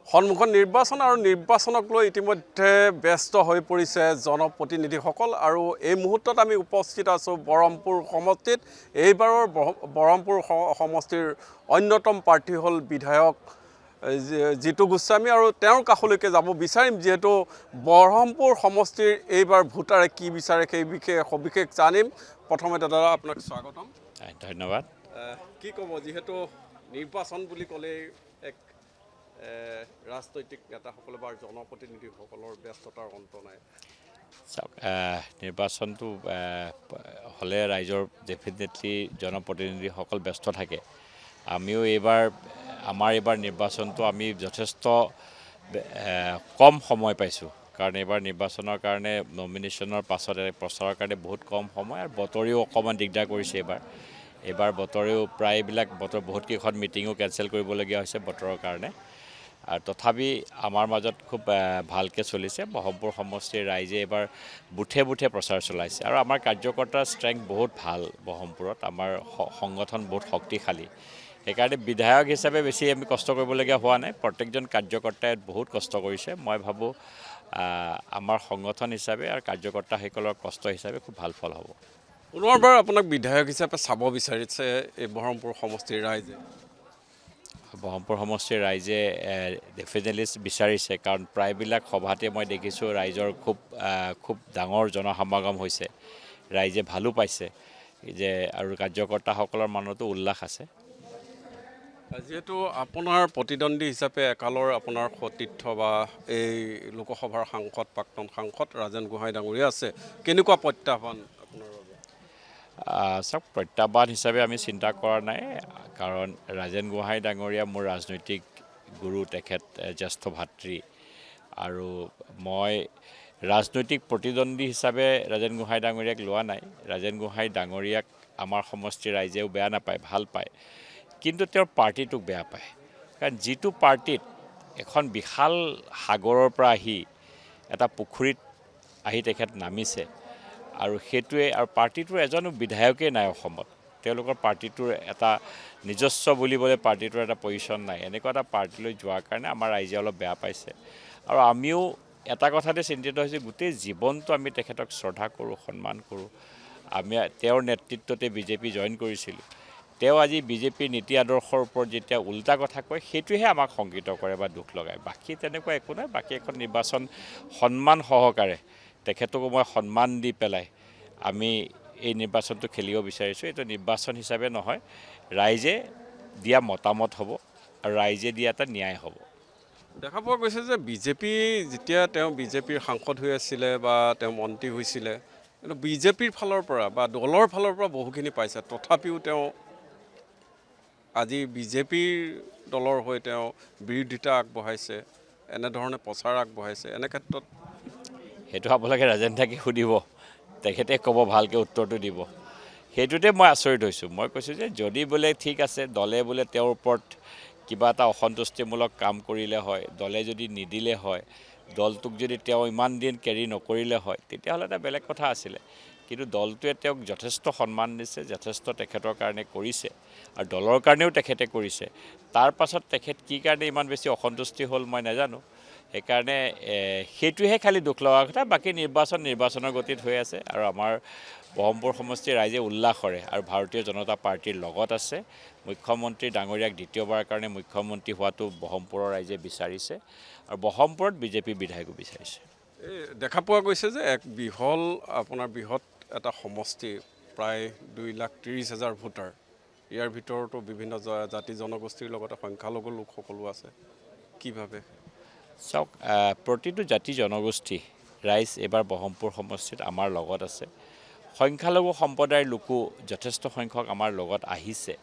সন্মুখত নিৰ্বাচন আৰু নিৰ্বাচনক লৈ ইতিমধ্যে ব্যস্ত হৈ পৰিছে জনপ্ৰতিনিধিসকল আৰু এই মুহূৰ্তত আমি উপস্থিত আছোঁ বৰহমপুৰ সমষ্টিত। এইবাৰৰ বৰহমপুৰ সমষ্টিৰ অন্যতম প্ৰাৰ্থী হ'ল বিধায়ক জিতু গোস্বামী আৰু তেওঁৰ কাষলৈকে যাব বিচাৰিম, যিহেতু বৰহমপুৰ সমষ্টিৰ এইবাৰ ভোটাৰে কি বিচাৰে সেই বিষয়ে সবিশেষ জানিম। প্ৰথমতে দাদা আপোনাক স্বাগতম। ধন্যবাদ। কি ক'ব, যিহেতু নিৰ্বাচন বুলি ক'লেই এক ৰাজনৈতিক নেতাসকলে বা জনপ্ৰতিনিধিসকলৰ ব্যস্ততাৰ অন্ত নাই। চাওক, নিৰ্বাচনটো হ'লে ৰাইজৰ ডেফিনেটলি জনপ্ৰতিনিধিসকল ব্যস্ত থাকে। আমিও আমাৰ এইবাৰ নিৰ্বাচনটো আমি যথেষ্ট কম সময় পাইছোঁ, কাৰণ এইবাৰ নিৰ্বাচনৰ কাৰণে নমিনেশ্যনৰ পাছতে প্ৰচাৰৰ কাৰণে বহুত কম সময়, আৰু বতৰেও অকণমান দিগদাৰ কৰিছে। এইবাৰ বতৰেও প্ৰায়বিলাক বহুতকেইখন মিটিঙো কেঞ্চেল কৰিবলগীয়া হৈছে বতৰৰ কাৰণে। আৰু তথাপি আমাৰ মাজত খুব ভালকৈ চলিছে। বৰহমপুৰ সমষ্টিৰ ৰাইজে এইবাৰ বুথে বুথে প্ৰচাৰ চলাইছে, আৰু আমাৰ কাৰ্যকৰ্তাৰ ষ্ট্ৰেংথ বহুত ভাল। বৰহমপুৰত আমাৰ সংগঠন বহুত শক্তিশালী, সেইকাৰণে বিধায়ক হিচাপে বেছি আমি কষ্ট কৰিবলগীয়া হোৱা নাই। প্ৰত্যেকজন কাৰ্যকৰ্তাই বহুত কষ্ট কৰিছে। মই ভাবোঁ আমাৰ সংগঠন হিচাপে আৰু কাৰ্যকৰ্তাসকলৰ কষ্ট হিচাপে খুব ভাল ফল হ'ব। পুনৰবাৰ আপোনাক বিধায়ক হিচাপে চাব বিচাৰিছে এই বৰহমপুৰ সমষ্টিৰ ৰাইজে। বৰহমপুৰ সমষ্টিৰ ৰাইজে ডেফিনেটলি বিচাৰিছে, কাৰণ প্ৰায়বিলাক সভাতে মই দেখিছোঁ ৰাইজৰ খুব ডাঙৰ জনসমাগম হৈছে। ৰাইজে ভালো পাইছে আৰু কাৰ্যকৰ্তাসকলৰ মনতো উল্লাস আছে। যিহেতু আপোনাৰ প্ৰতিদ্বন্দ্বী হিচাপে একালৰ আপোনাৰ সতীৰ্থ বা এই লোকসভাৰ প্ৰাক্তন সাংসদ ৰাজেন গোহাঁই ডাঙৰীয়া আছে, কেনেকুৱা প্ৰত্যাহ্বান আপোনাৰ বাবে? চাওক, প্ৰত্যাহ্বান হিচাপে আমি চিন্তা কৰা নাই, কাৰণ ৰাজেন গোহাঁই ডাঙৰীয়া মোৰ ৰাজনৈতিক গুৰু, তেখেত জ্যেষ্ঠ ভাতৃ, আৰু মই ৰাজনৈতিক প্ৰতিদ্বন্দ্বী হিচাপে ৰাজেন গোহাঁই ডাঙৰীয়াক লোৱা নাই। ৰাজেন গোহাঁই ডাঙৰীয়াক আমাৰ সমষ্টিৰ ৰাইজেও বেয়া নাপায়, ভাল পায়, কিন্তু তেওঁৰ পাৰ্টিটোক বেয়া পায়। কাৰণ যিটো পাৰ্টিত এখন বিশাল সাগৰৰ পৰা আহি এটা পুখুৰীত আহি তেখেত নামিছে, আৰু সেইটোৱে, আৰু পাৰ্টিটোৰ এজনো বিধায়কেই নাই অসমত। তেওঁলোকৰ পাৰ্টিটোৰ এটা নিজস্ব বুলিবলৈ পাৰ্টিটোৰ এটা পজিশ্যন নাই। এনেকুৱা এটা পাৰ্টিলৈ যোৱাৰ কাৰণে আমাৰ ৰাইজে অলপ বেয়া পাইছে, আৰু আমিও এটা কথাতে চিন্তিত হৈছোঁ, গোটেই জীৱনটো আমি তেখেতক শ্ৰদ্ধা কৰোঁ, সন্মান কৰোঁ। আমি তেওঁৰ নেতৃত্বতে বিজেপি জইন কৰিছিলোঁ। তেওঁ আজি বিজেপিৰ নীতি আদৰ্শৰ ওপৰত যেতিয়া উল্টা কথা কয়, সেইটোহে আমাক শংকিত কৰে বা দুখ লগায়। বাকী তেনেকুৱা একো নাই। বাকী এখন নিৰ্বাচন সন্মান সহকাৰে, তেখেতকো মই সন্মান দি পেলাই আমি এই নিৰ্বাচনটো খেলিব বিচাৰিছোঁ। এইটো নিৰ্বাচন হিচাপে নহয়, ৰাইজে দিয়া মতামত হ'ব, আৰু ৰাইজে দিয়া এটা ন্যায় হ'ব। দেখা পোৱা গৈছে যে যেতিয়া তেওঁ বিজেপিৰ সাংসদ হৈ আছিলে বা তেওঁ মন্ত্ৰী হৈছিলে, কিন্তু বিজেপিৰ ফালৰ পৰা বা দলৰ ফালৰ পৰা বহুখিনি পাইছে, তথাপিও তেওঁ আজি বিজেপিৰ দলৰ হৈ তেওঁ বিৰোধিতা আগবঢ়াইছে, এনেধৰণে প্ৰচাৰ আগবঢ়াইছে। এনে ক্ষেত্ৰত সেইটো আপোনালোকে ৰাজেন দাকে সুধিব, তেখেতে ক'ব, ভালকৈ উত্তৰটো দিব। সেইটোতে মই আচৰিত হৈছোঁ। মই কৈছোঁ যে যদি বোলে ঠিক আছে, দলে বোলে তেওঁৰ ওপৰত কিবা এটা অসন্তুষ্টিমূলক কাম কৰিলে হয়, দলে যদি নিদিলে হয়, দলটোক যদি তেওঁ ইমান দিন কেৰি নকৰিলে হয়, তেতিয়াহ'লে এটা বেলেগ কথা আছিলে। কিন্তু দলটোৱে তেওঁক যথেষ্ট সন্মান দিছে, যথেষ্ট তেখেতৰ কাৰণে কৰিছে, আৰু দলৰ কাৰণেও তেখেতে কৰিছে। তাৰ পাছত তেখেত কি কাৰণে ইমান বেছি অসন্তুষ্টি হ'ল মই নাজানো। সেইকাৰণে সেইটোহে খালি দুখ লগা কথা। বাকী নিৰ্বাচনৰ গতিত হৈ আছে, আৰু আমাৰ বৰহমপুৰ সমষ্টিৰ ৰাইজে উল্লাসৰে আৰু ভাৰতীয় জনতা পাৰ্টীৰ লগত আছে। মুখ্যমন্ত্ৰী ডাঙৰীয়াক দ্বিতীয়বাৰৰ কাৰণে মুখ্যমন্ত্ৰী হোৱাটো বৰহমপুৰৰ ৰাইজে বিচাৰিছে, আৰু বৰহমপুৰত বিজেপি বিধায়কো বিচাৰিছে। দেখা পোৱা গৈছে যে এক বৃহৎ এটা সমষ্টি, প্ৰায় 2,30,000 ভোটাৰ। ইয়াৰ ভিতৰতো বিভিন্ন জাতি জনগোষ্ঠীৰ লগতে সংখ্যালঘু লোকসকলো আছে। কি ভাবে? চাওক, প্ৰতিটো জাতি জনগোষ্ঠী ৰাইজ এইবাৰ বৰহমপুৰ সমষ্টিত আমাৰ লগত আছে। সংখ্যালঘু সম্প্ৰদায়ৰ লোকো যথেষ্ট সংখ্যক আমাৰ লগত আহিছে।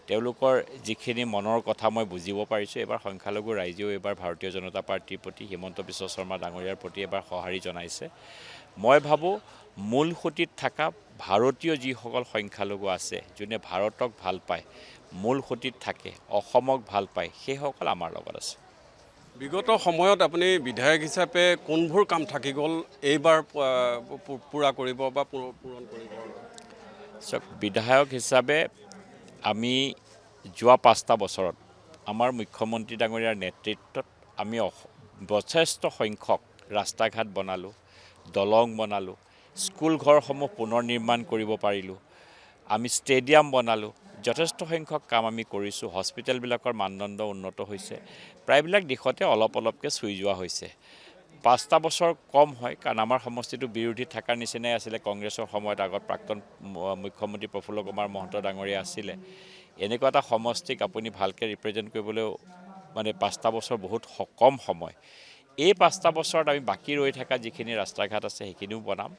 তেওঁলোকৰ যিখিনি মনৰ কথা মই বুজিব পাৰিছোঁ, এইবাৰ সংখ্যালঘু ৰাইজেও এইবাৰ ভাৰতীয় জনতা পাৰ্টীৰ প্ৰতি, হিমন্ত বিশ্ব শৰ্মা ডাঙৰীয়াৰ প্ৰতি এইবাৰ সঁহাৰি জনাইছে। মই ভাবোঁ মূল সুঁতিত থকা ভাৰতীয় যিসকল সংখ্যালঘু আছে, যোনে ভাৰতক ভাল পায়, মূল সুঁতিত থাকে, অসমক ভাল পায়, সেইসকল আমাৰ লগত আছে। বিগত সময়ত আপুনি বিধায়ক হিচাপে কোনবোৰ কাম থাকি গ'ল এইবাৰ পূৰা কৰিব বা পূৰণ কৰিব? চাওক, বিধায়ক হিচাপে আমি যোৱা 5টা বছৰত আমাৰ মুখ্যমন্ত্ৰী ডাঙৰীয়াৰ নেতৃত্বত আমি যথেষ্ট সংখ্যক ৰাস্তা ঘাট বনালোঁ, দলং বনালোঁ, স্কুল ঘৰসমূহ পুনৰ নিৰ্মাণ কৰিব পাৰিলোঁ, আমি ষ্টেডিয়াম বনালোঁ, যথেষ্ট সংখ্যক কাম আমি কৰিছোঁ। হস্পিটেলবিলাকৰ মানদণ্ড উন্নত হৈছে, প্ৰায়বিলাক দিশতে অলপকৈ চুই যোৱা হৈছে। 5টা বছৰ কম হয়, কাৰণ আমাৰ সমষ্টিটো বিৰোধীত থকাৰ নিচিনাই আছিলে। কংগ্ৰেছৰ সময়ত আগত প্ৰাক্তন মুখ্যমন্ত্ৰী প্ৰফুল্ল কুমাৰ মহন্ত ডাঙৰীয়া আছিলে। এনেকুৱা এটা সমষ্টিক আপুনি ভালকৈ ৰিপ্ৰেজেণ্ট কৰিবলৈও মানে 5টা বছৰ বহুত কম সময়। এই 5টা বছৰত আমি বাকী ৰৈ থকা যিখিনি ৰাস্তা ঘাট আছে সেইখিনিও বনাম।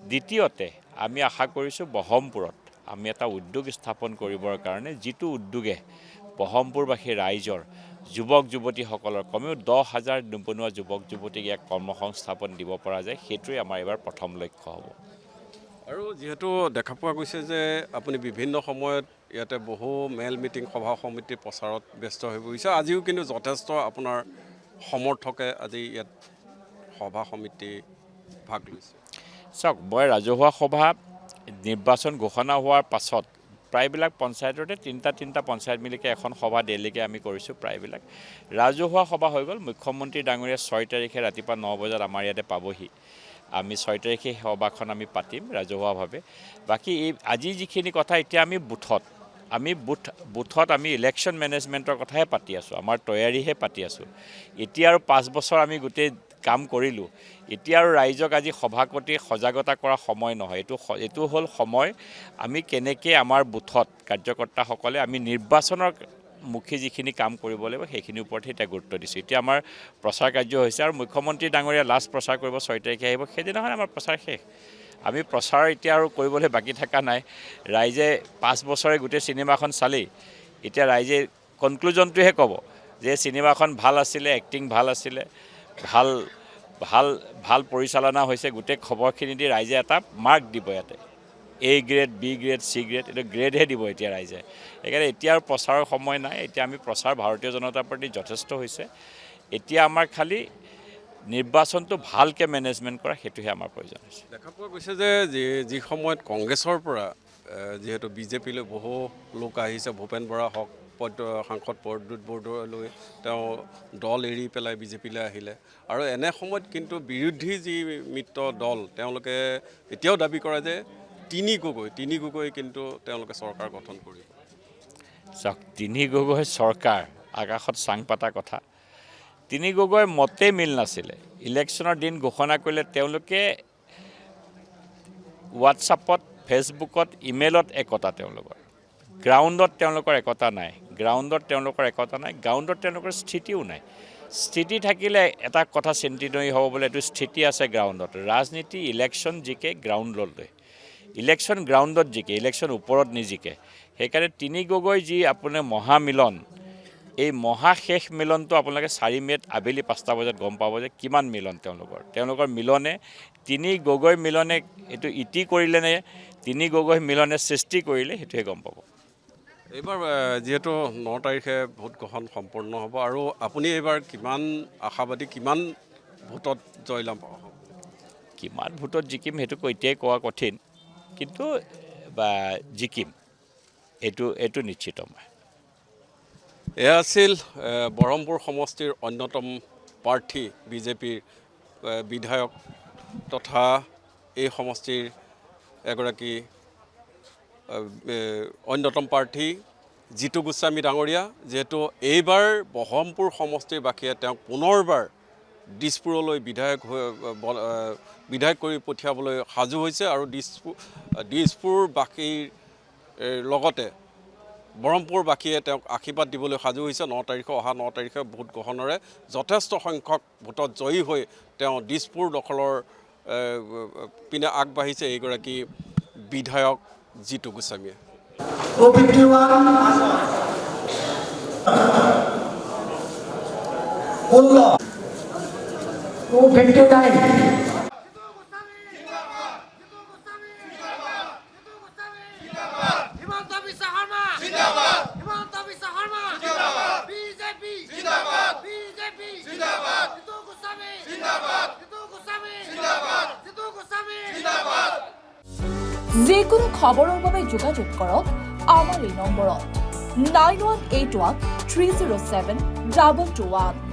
দ্বিতীয়তে আমি আশা কৰিছোঁ বহৰমপুৰত আমি এটা উদ্যোগ স্থাপন কৰিবৰ কাৰণে, যিটো উদ্যোগে বহৰমপুৰবাসী ৰাইজৰ যুৱক যুৱতীসকলৰ কমেও 10,000 নিবনুৱা যুৱক যুৱতীক ইয়াক কৰ্মসংস্থাপন দিব পৰা যায়, সেইটোৱে আমাৰ এইবাৰ প্ৰথম লক্ষ্য হ'ব। আৰু যিহেতু দেখা পোৱা গৈছে যে আপুনি বিভিন্ন সময়ত ইয়াতে বহু মেল মিটিং সভা সমিতি প্ৰচাৰত ব্যস্ত হৈ পৰিছে, আজিও কিন্তু যথেষ্ট আপোনাৰ সমৰ্থকে আজি ইয়াত সভা সমিতি ভাগ লৈছে। চাওক, মই ৰাজহুৱা সভা নিৰ্বাচন ঘোষণা হোৱাৰ পাছত প্ৰায়বিলাক পঞ্চায়ততে তিনিটা পঞ্চায়ত মিলিকে এখন সভা দেল্লীকে আমি কৰিছোঁ। প্ৰায়বিলাক ৰাজহুৱা সভা হৈ গ'ল। মুখ্যমন্ত্ৰী ডাঙৰীয়া 6 তাৰিখে ৰাতিপুৱা 9 বজাত আমাৰ ইয়াতে পাবহি। আমি 6 তাৰিখে সভাখন আমি পাতিম ৰাজহুৱাভাৱে। বাকী আজি যিখিনি কথা, এতিয়া আমি বুথত আমি ইলেকশ্যন মেনেজমেণ্টৰ কথাহে পাতি আছোঁ, আমাৰ তৈয়াৰীহে পাতি আছোঁ। এতিয়া আৰু 5 বছৰ আমি গোটেই কাম কৰিলোঁ, এতিয়া আৰু ৰাইজক আজি সভাপতি সজাগতা কৰা সময় নহয়। এইটো হ'ল সময় আমি কেনেকৈ আমাৰ বুথত কাৰ্যকৰ্তাসকলে আমি নিৰ্বাচনৰ মুখী যিখিনি কাম কৰিব লাগিব সেইখিনিৰ ওপৰতহে এতিয়া গুৰুত্ব দিছোঁ। এতিয়া আমাৰ প্ৰচাৰ কাৰ্য হৈছে আৰু মুখ্যমন্ত্ৰী ডাঙৰীয়া লাষ্ট প্ৰচাৰ কৰিব 6 তাৰিখে আহিব, সেইদিনাখন আমাৰ প্ৰচাৰ শেষ। আমি প্ৰচাৰ এতিয়া আৰু কৰিবলৈ বাকী থকা নাই। ৰাইজে 5 বছৰে গোটেই চিনেমাখন চালেই, এতিয়া ৰাইজে কনক্লুজনটোহে ক'ব যে চিনেমাখন ভাল আছিলে, এক্টিং ভাল আছিলে, ভাল পৰিচালনা হৈছে। গোটেই খবৰখিনি দি ৰাইজে এটা মাৰ্ক দিব। ইয়াতে A grade, B grade, C grade, এইটো গ্ৰেডহে দিব এতিয়া ৰাইজে। সেইকাৰণে এতিয়া আৰু প্ৰচাৰৰ সময় নাই। এতিয়া আমি প্ৰচাৰ ভাৰতীয় জনতা পাৰ্টি যথেষ্ট হৈছে। এতিয়া আমাৰ খালি নিৰ্বাচনটো ভালকৈ মেনেজমেণ্ট কৰা, সেইটোহে আমাৰ প্ৰয়োজন হৈছে। দেখা পোৱা গৈছে যে যি সময়ত কংগ্ৰেছৰ পৰা যিহেতু বিজেপিলৈ বহু লোক আহিছে, ভূপেন বৰা হওক, সাংসদ প্ৰদ্যুৎ বৰদলৈ তেওঁ দল এৰি পেলাই বিজেপিলৈ আহিলে, আৰু এনে সময়ত কিন্তু বিৰোধী যি মিত্ৰ দল তেওঁলোকে এতিয়াও দাবী কৰে যে তিনি গগৈ কিন্তু তেওঁলোকে চৰকাৰ গঠন কৰিব। চাওক, 3 গগৈ চৰকাৰ আকাশত চাং পাতা কথা। 3 গগৈৰ মতেই মিল নাছিলে। ইলেকশ্যনৰ দিন ঘোষণা কৰিলে তেওঁলোকে হোৱাটছআপত, ফেচবুকত, ইমেইলত একতা তেওঁলোকৰ। গ্ৰাউণ্ডত তেওঁলোকৰ একতা নাই। গ্ৰাউণ্ডত তেওঁলোকৰ স্থিতিও নাই। স্থিতি থাকিলে এটা কথা চিন্তিত হ'ব বোলে, এইটো স্থিতি আছে গ্ৰাউণ্ডত। ৰাজনীতি ইলেকশ্যন জিকে গ্ৰাউণ্ডলৈ, ইলেকশ্যন গ্ৰাউণ্ডত জিকে, ইলেকশ্যন ওপৰত নিজিকে। সেইকাৰণে 3 গগৈ যি আপোনাৰ মহামিলন, এই শেষ মিলনটো আপোনালোকে 4 মে'ত আবেলি 5টা বজাত গম পাব যে কিমান মিলন তেওঁলোকৰ মিলনে, 3 গগৈ মিলনে এইটো ইতি কৰিলে নে 3 গগৈ মিলনে সৃষ্টি কৰিলে, সেইটোৱে গম পাব। এইবাৰ যিহেতু 9 তাৰিখে ভোট গ্ৰহণ সম্পন্ন হ'ব, আৰু আপুনি এইবাৰ কিমান আশাবাদী, কিমান ভোটত জয়লাভ হ'ব? কিমান ভোটত জিকিম সেইটো এতিয়াই কোৱা কঠিন, কিন্তু জিকিম এইটো নিশ্চিত। এয়া আছিল বহৰমপুৰ সমষ্টিৰ অন্যতম প্ৰাৰ্থী, বিজেপিৰ বিধায়ক তথা এই সমষ্টিৰ এগৰাকী অন্যতম প্ৰাৰ্থী জিতু গোস্বামী ডাঙৰীয়া। যিহেতু এইবাৰ বহৰমপুৰ সমষ্টিৰ বাসীয়ে তেওঁক পুনৰবাৰ দিছপুৰলৈ বিধায়ক কৰি পঠিয়াবলৈ সাজু হৈছে, আৰু দিছপুৰবাসীৰ লগতে বহৰমপুৰবাসীয়ে তেওঁক আশীৰ্বাদ দিবলৈ সাজু হৈছে। অহা 9 তাৰিখে ভোট গ্ৰহণেৰে যথেষ্ট সংখ্যক ভোটত জয়ী হৈ তেওঁ দিছপুৰ দখলৰ পিনে আগবাঢ়িছে এইগৰাকী বিধায়ক জিতু গোস্বামীয়ে। যিকোনো খবৰৰ বাবে যোগাযোগ কৰক আমাৰ এই নম্বৰত 9181 307 2221।